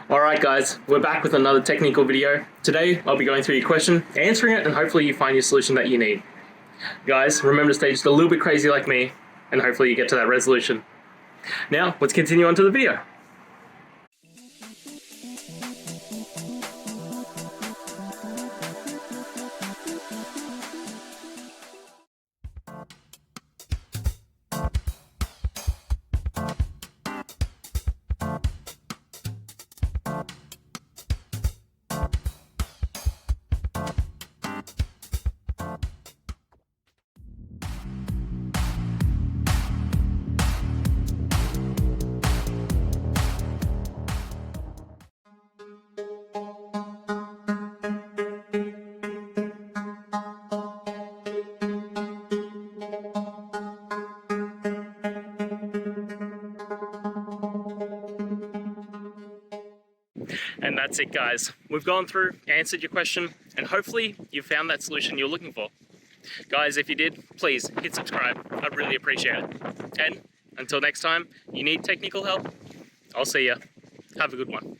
Alright guys, we're back with another technical video. Today I'll be going through your question, answering it, and hopefully you find your solution that you need. Guys, remember to stay just a little bit crazy like me, and hopefully you get to that resolution. Now, let's continue on to the video. And that's it guys. We've gone through, answered your question, and hopefully you found that solution you're looking for. Guys, if you did, please hit subscribe. I'd really appreciate it. And until next time, you need technical help, I'll see ya. Have a good one.